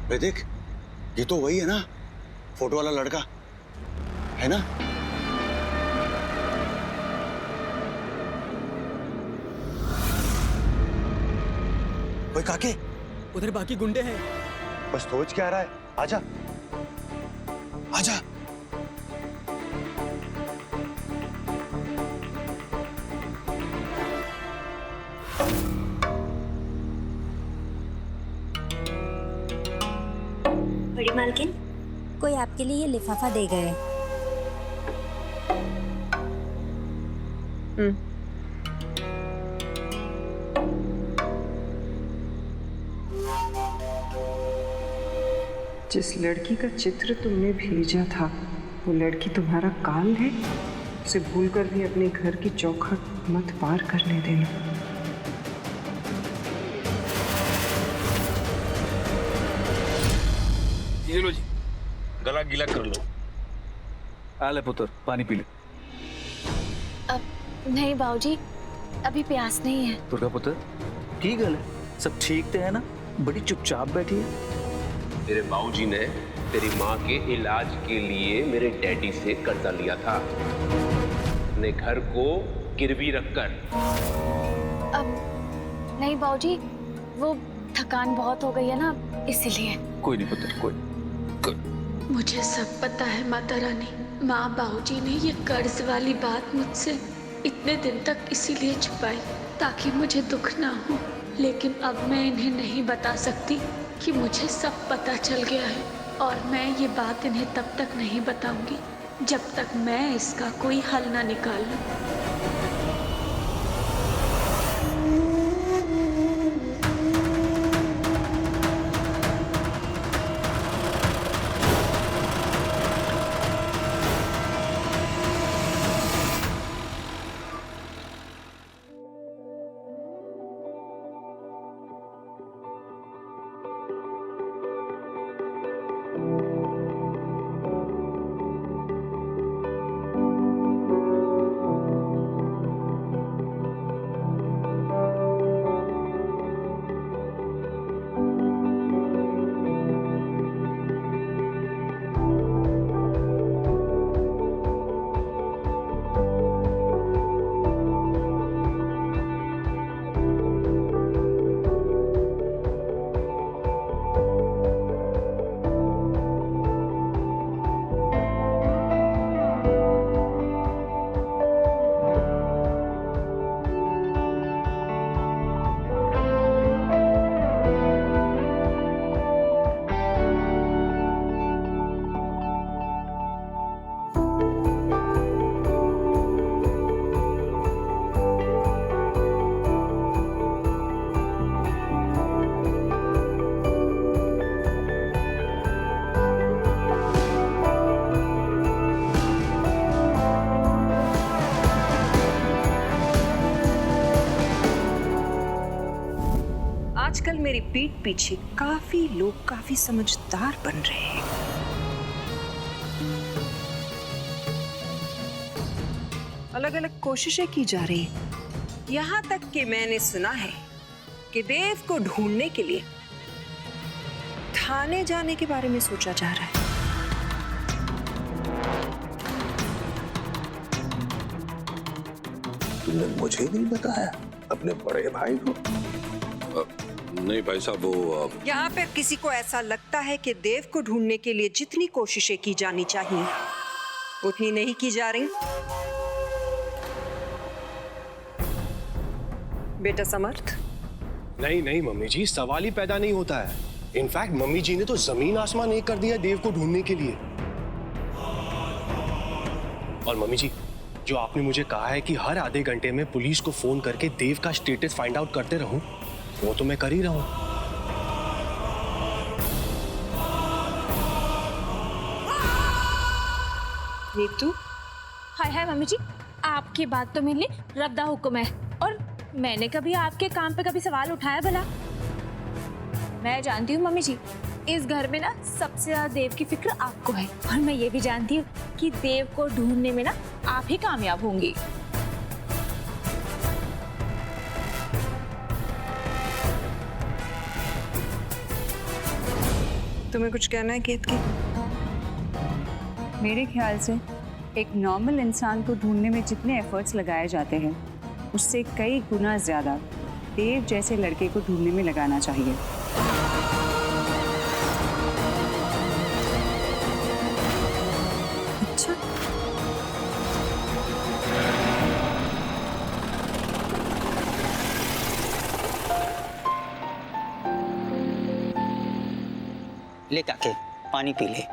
वे देख, ये तो वही है ना, फोटो वाला लड़का है ना? ओए काके, उधर बाकी गुंडे हैं। बस सोच क्या रहा है? आजा आजा। बड़ी मालकिन, कोई आपके लिए ये लिफाफा दे गए। जिस लड़की का चित्र तुमने भेजा था वो लड़की तुम्हारा काल है। उसे भूलकर भी अपने घर की चौखट मत पार करने देना। ये लो जी, गला गीला कर लो। आ ले पुत्र, पानी पी ले। अब नहीं बाबूजी, अभी प्यास नहीं है। दुर्गा पुत्र, की गल है? सब ठीक तो है ना? बड़ी चुपचाप बैठी है। तेरे बाबूजी ने तेरी माँ के इलाज के लिए मेरे डैडी से कर्जा लिया था, अपने घर को गिरवी रखकर। अब नहीं बाबूजी, वो थकान बहुत हो गई है ना, इसीलिए। कोई नहीं पुत्र, कोई। मुझे सब पता है माता रानी। माँ बाबूजी ने ये कर्ज वाली बात मुझसे इतने दिन तक इसीलिए छुपाई ताकि मुझे दुख ना हो, लेकिन अब मैं इन्हें नहीं बता सकती कि मुझे सब पता चल गया है, और मैं ये बात इन्हें तब तक नहीं बताऊंगी जब तक मैं इसका कोई हल ना निकाल लूं। आजकल मेरी पीठ पीछे काफी लोग काफी समझदार बन रहे हैं। अलग अलग कोशिशें की जा रही हैं। यहाँ तक कि मैंने सुना है कि देव को ढूंढने के लिए थाने जाने के बारे में सोचा जा रहा है। तुमने मुझे नहीं बताया, अपने बड़े भाई को? नहीं भाई साहब, वो यहाँ पे किसी को ऐसा लगता है कि देव को ढूंढने के लिए जितनी कोशिशें की जानी चाहिए उतनी नहीं की जा रही। बेटा समर्थ। नहीं नहीं मम्मी जी, सवाल ही पैदा नहीं होता है। इनफैक्ट मम्मी जी ने तो जमीन आसमान एक कर दिया देव को ढूंढने के लिए। और मम्मी जी, जो आपने मुझे कहा है कि हर आधे घंटे में पुलिस को फोन करके देव का स्टेटस फाइंड आउट करते रहूं, वो तो मैं कर ही रहा हूं। नीतू। हाय हाय मम्मी जी, आपकी बात तो मेरे लिए रद्दा हुक्म है, और मैंने कभी आपके काम पे कभी सवाल उठाया भला? मैं जानती हूँ मम्मी जी, इस घर में ना सबसे ज्यादा देव की फिक्र आपको है, और मैं ये भी जानती हूँ कि देव को ढूंढने में ना आप ही कामयाब होंगी। तुम्हें कुछ कहना है केतकी? मेरे ख्याल से एक नॉर्मल इंसान को ढूंढने में जितने एफर्ट्स लगाए जाते हैं उससे कई गुना ज्यादा देव जैसे लड़के को ढूंढने में लगाना चाहिए। अच्छा, ले काके पानी पी ले।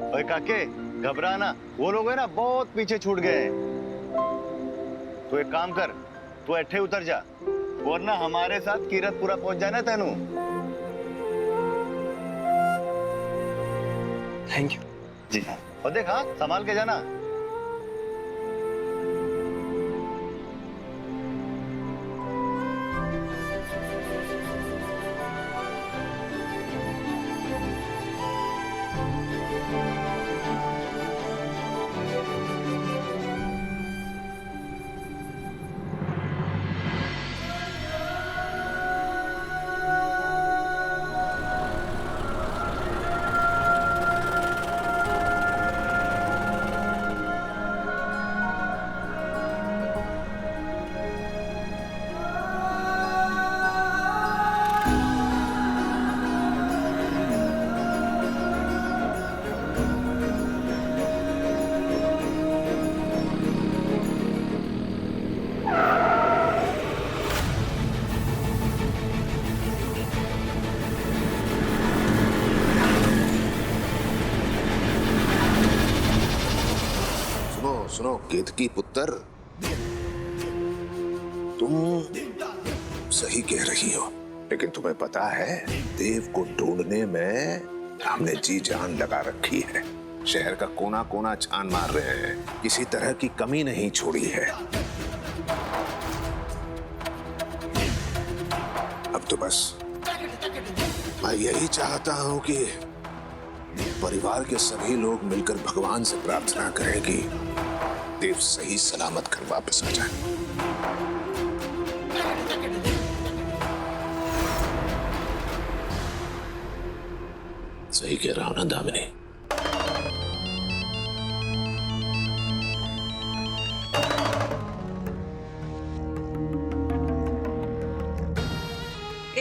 ओए काके घबरा ना, वो लोग है ना बहुत पीछे छूट गए हैं। तू एक काम कर, तू अट्ठे उतर जा, वरना हमारे साथ कीरतपुरा पहुंच जाना तेनू। Thank you. जी हाँ, और देख हाँ संभाल के जाना। सुनो केतकी पुत्र, तुम सही कह रही हो, लेकिन तुम्हें पता है देव को ढूंढने में हमने जी जान लगा रखी है। शहर का कोना कोना छान मार रहे हैं, किसी तरह की कमी नहीं छोड़ी है। अब तो बस मैं यही चाहता हूं कि परिवार के सभी लोग मिलकर भगवान से प्रार्थना करें कि देव सही सलामत घर वापस आ जाए। सही कह रहा हूं ना दामिनी?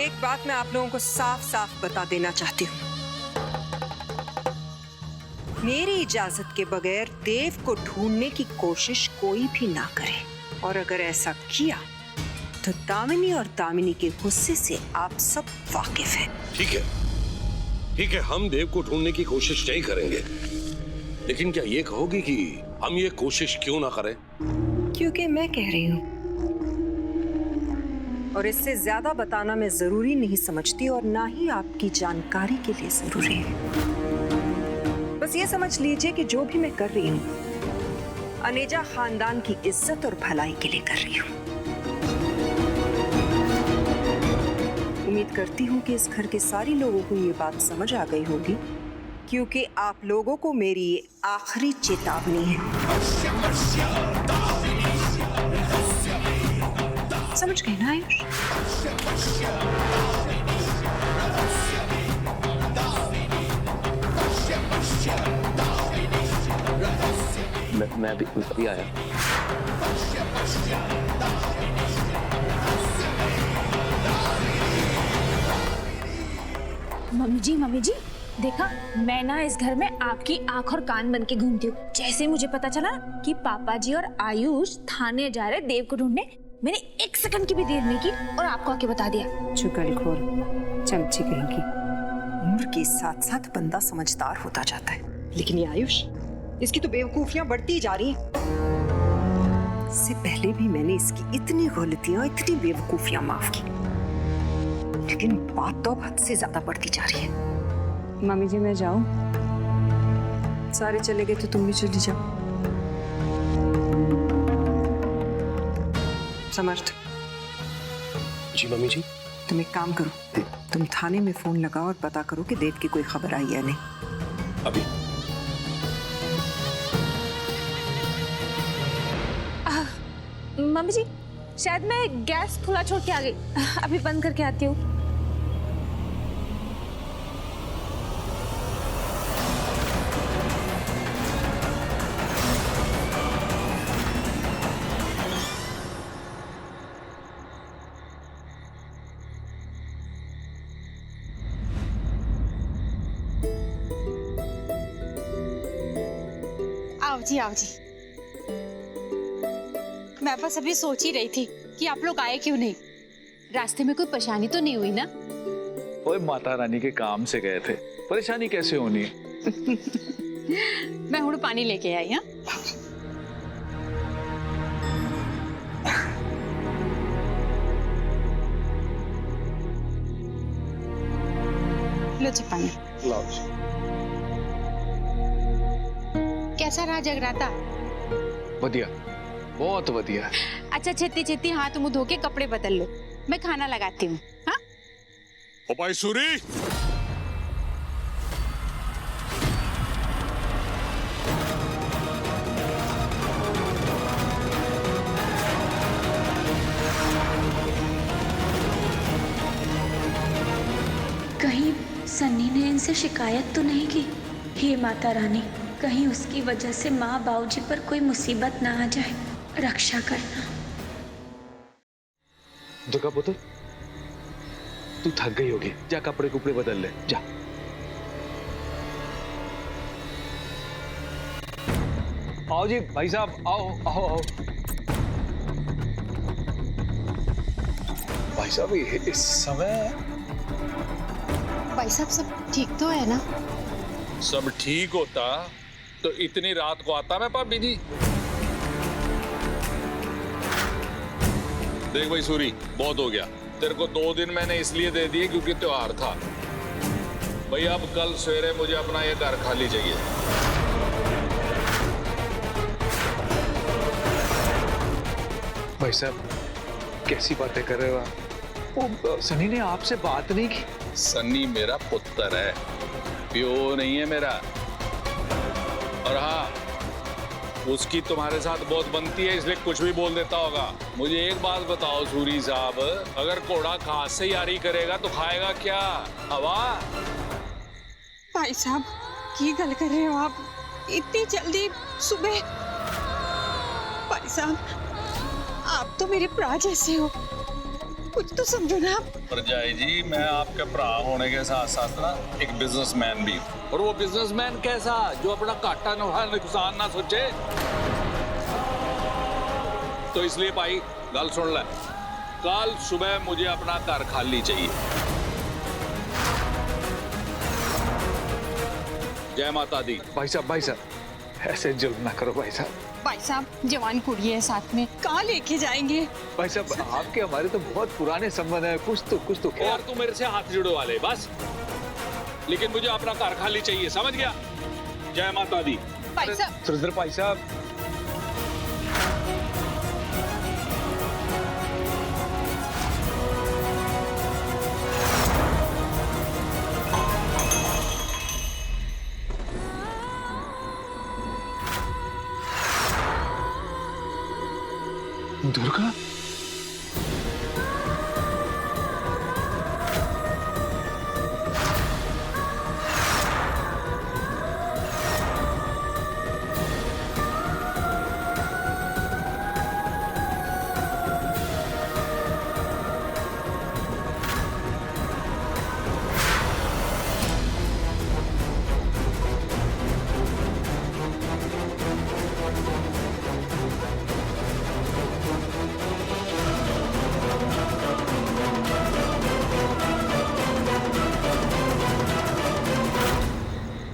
एक बात मैं आप लोगों को साफ साफ बता देना चाहती हूँ, मेरी इजाजत के बगैर देव को ढूंढने की कोशिश कोई भी ना करे, और अगर ऐसा किया तो दामिनी और दामिनी के गुस्से से आप सब वाकिफ हैं। ठीक है, हम देव को ढूंढने की कोशिश नहीं करेंगे, लेकिन क्या ये कहोगी कि हम ये कोशिश क्यों ना करें? क्योंकि मैं कह रही हूँ, और इससे ज्यादा बताना मैं जरूरी नहीं समझती और ना ही आपकी जानकारी के लिए जरूरी है। बस ये समझ लीजिए कि जो भी मैं कर रही हूँ अनेजा खानदान की इज्जत और भलाई के लिए कर रही हूँ। उम्मीद करती हूँ कि इस घर के सारे लोगों को ये बात समझ आ गई होगी, क्योंकि आप लोगों को मेरी ये आखिरी चेतावनी है। समझ गए ना आयुष? मैं अभी आया। मम्मी जी देखा, मैं ना इस घर में आपकी आंख और कान बन के घूमती हूँ। जैसे मुझे पता चला कि पापा जी और आयुष थाने जा रहे देव को ढूंढने, मैंने 1 सेकंड की भी देर नहीं की और आपको आके बता दिया। चुगलखोर, चमची कहेंगी। उम्र के साथ साथ बंदा समझदार होता जाता है, लेकिन ये आयुष, इसकी तो बेवकूफियां बढ़ती जा रही हैं। इससे पहले भी मैंने इसकी इतनी गलतियां, इतनी बेवकूफियां माफ की, लेकिन बात तो अब हद से ज्यादा बढ़ती जा रही है। मम्मी जी मैं जाऊं? सारे चले गए तो तुम भी चली जाओ। समर्थ जी मम्मी जी। तुम एक काम करो, तुम थाने में फोन लगाओ और पता करो कि देव की कोई खबर आई या नहीं। अभी मम्मी जी, शायद मैं गैस खुला छोड़ के आ गई, अभी बंद करके आती हूँ। आओ जी आओ जी। मैं बस अभी सोच ही रही थी कि आप लोग आए क्यों नहीं। रास्ते में कोई परेशानी तो नहीं हुई ना? ओए माता रानी के काम से गए थे, परेशानी कैसे होनी? मैं हुण पानी लेके आई। हाँ लो जी पानी। लाओ जी। कैसा रहा जगराता? बढ़िया, बहुत बढ़िया। अच्छा छेती छेती हाथ मुंह धो के कपड़े बदल लो, मैं खाना लगाती हूँ। हाँ ओ भाई सूरी, कहीं सन्नी ने इनसे शिकायत तो नहीं की? हे माता रानी, कहीं उसकी वजह से माँ बाबूजी पर कोई मुसीबत ना आ जाए, रक्षा करना। दुर्गा पुत्र, तू थक गई होगी, जा कपड़े कुपड़े बदल ले, जा। आओ जी भाई साहब, आओ आओ आओ। भाई साहब इस समय भाई साहब सब ठीक तो है ना? सब ठीक होता तो इतनी रात को आता मैं भाभी जी। देख भाई सूरी, बहुत हो गया। तेरे को 2 दिन मैंने इसलिए दे दिए क्योंकि त्योहार था। भाई अब कल सवेरे मुझे अपना ये घर खाली चाहिए। भाई साहब कैसी बातें कर रहे हो आप? वो सनी ने आपसे बात नहीं की? सन्नी मेरा पुत्र है, प्यो नहीं है मेरा। और हाँ, उसकी तुम्हारे साथ बहुत बनती है, इसलिए कुछ भी बोल देता होगा। मुझे एक बात बताओ सूरी साहब, अगर घोड़ा घास से यारी करेगा तो खाएगा क्या? हवा? भाई साहब की गल कर रहे हो आप इतनी जल्दी सुबह? भाई साहब आप तो मेरे भरा जैसे हो, कुछ तो समझो ना आप। परजाई जी, मैं आपके भरा होने के साथ साथ ना एक बिजनेसमैन भी, और वो बिजनेसमैन कैसा, जो अपना घाटा नुकसान ना सोचे। तो इसलिए भाई गल सुन ले, कल सुबह मुझे अपना घर खाली चाहिए। जय माता दी। भाई साहब ऐसे जुल्म ना करो भाई साहब। भाई साहब जवान कुड़ी है साथ में, कहाँ लेके जाएंगे? भाई साहब आपके हमारे तो बहुत पुराने संबंध है, कुछ तो और तू मेरे से हाथ जुड़ो वाले बस, लेकिन मुझे अपना घर खाली चाहिए, समझ गया? जय माता दी। भाई साहब सुरेंद्र भाई साहब, दुर्गा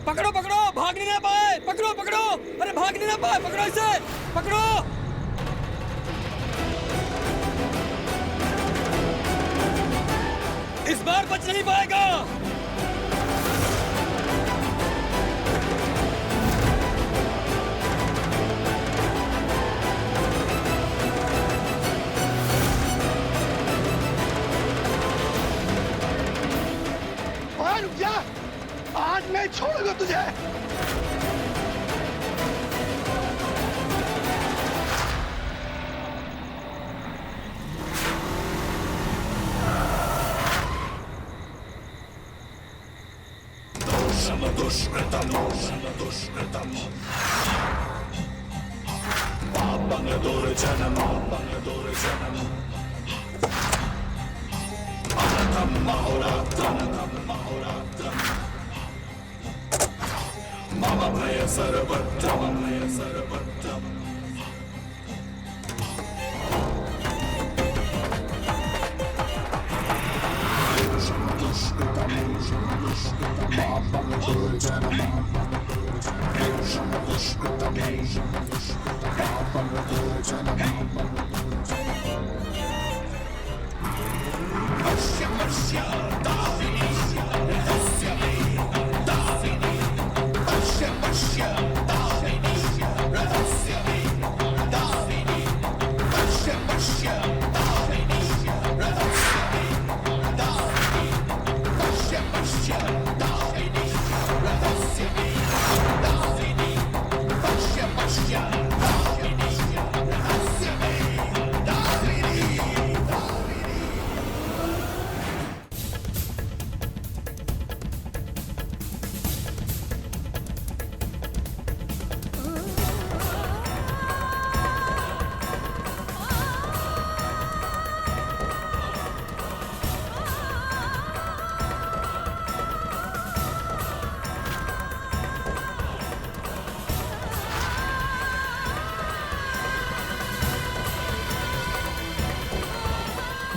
पकड़ो पकड़ो, भाग नहीं ना पाए, पकड़ो पकड़ो, अरे भाग नहीं ना पाए, पकड़ो इसे, पकड़ो। इस बार बच नहीं पाएगा। रुक जा, आज मैं छोड़ूंगा तुझे। दुष्कृतम पापं दुर्जनम अनर्थम महोरात्रम मम अभय सर्वत्रम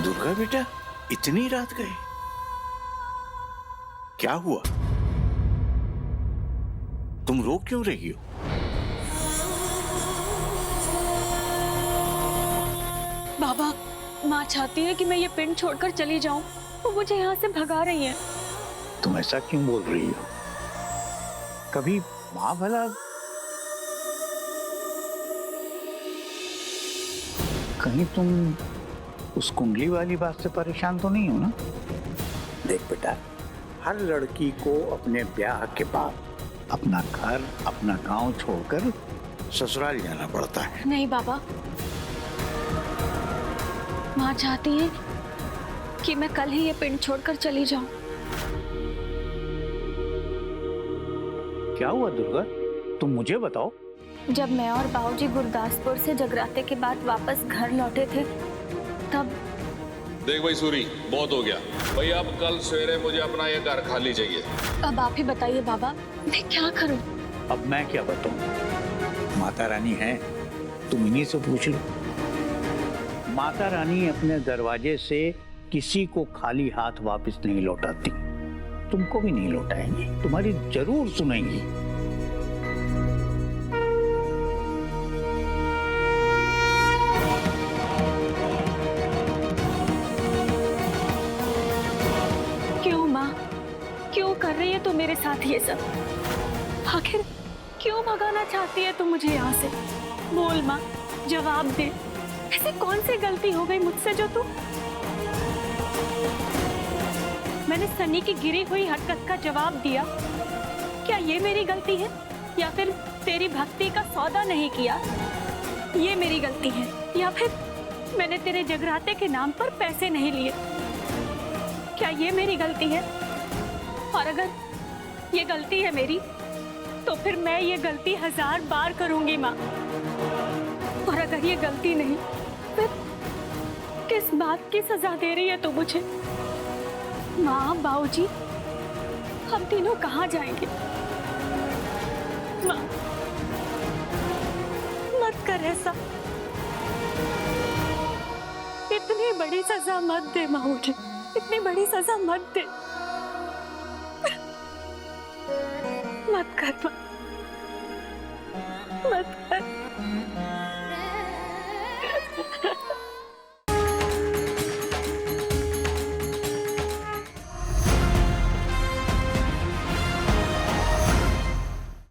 दुर्गा बेटा, इतनी रात गए, क्या हुआ? तुम रो क्यों रही हो? बाबा, माँ चाहती है कि मैं ये पिंड छोड़कर चली जाऊं, वो मुझे यहाँ से भगा रही है। तुम ऐसा क्यों बोल रही हो? कभी माँ भला कहीं तुम उस कुंडली वाली बात से परेशान तो नहीं हो ना? देख बेटा, हर लड़की को अपने ब्याह के बाद अपना घर, अपना गांव छोड़कर ससुराल जाना पड़ता है। नहीं बाबा, माँ चाहती है कि मैं कल ही ये पिंड छोड़कर चली जाऊं। क्या हुआ दुर्गा? तुम मुझे बताओ। जब मैं और बाबूजी गुरदासपुर से जगराते के बाद वापस घर लौटे थे, तब देख भाई सूरी, बहुत हो गया भाई, अब कल सवेरे मुझे अपना ये घर खाली चाहिए। अब आप ही बताइए बाबा, मैं क्या करूं? अब मैं क्या बताऊं? माता रानी है, तुम इन्हीं से पूछ लो। माता रानी अपने दरवाजे से किसी को खाली हाथ वापस नहीं लौटाती। तुमको भी नहीं लौटाएंगी, तुम्हारी जरूर सुनेंगी। कर रही है तो मेरे साथ ये सब, आखिर क्यों भगाना चाहती है तू मुझे यहाँ से? बोल माँ, जवाब दे। ऐसे कौन सी गलती हो गई मुझसे जो तू? मैंने सनी की गिरी हुई हरकत का जवाब दिया, क्या ये मेरी गलती है? या फिर तेरी भक्ति का सौदा नहीं किया, ये मेरी गलती है? या फिर मैंने तेरे जगराते के नाम पर पैसे नहीं लिए, क्या ये मेरी गलती है? और अगर ये गलती है मेरी, तो फिर मैं ये गलती 1000 बार करूंगी माँ। और अगर ये गलती नहीं, फिर किस बात की सजा दे रही है तू मुझे? माँ, बाबूजी, हम तीनों कहाँ जाएंगे? माँ, मत कर ऐसा, इतनी बड़ी सजा मत दे माँ मुझे, इतनी बड़ी सजा मत दे, मत कर, मत कर।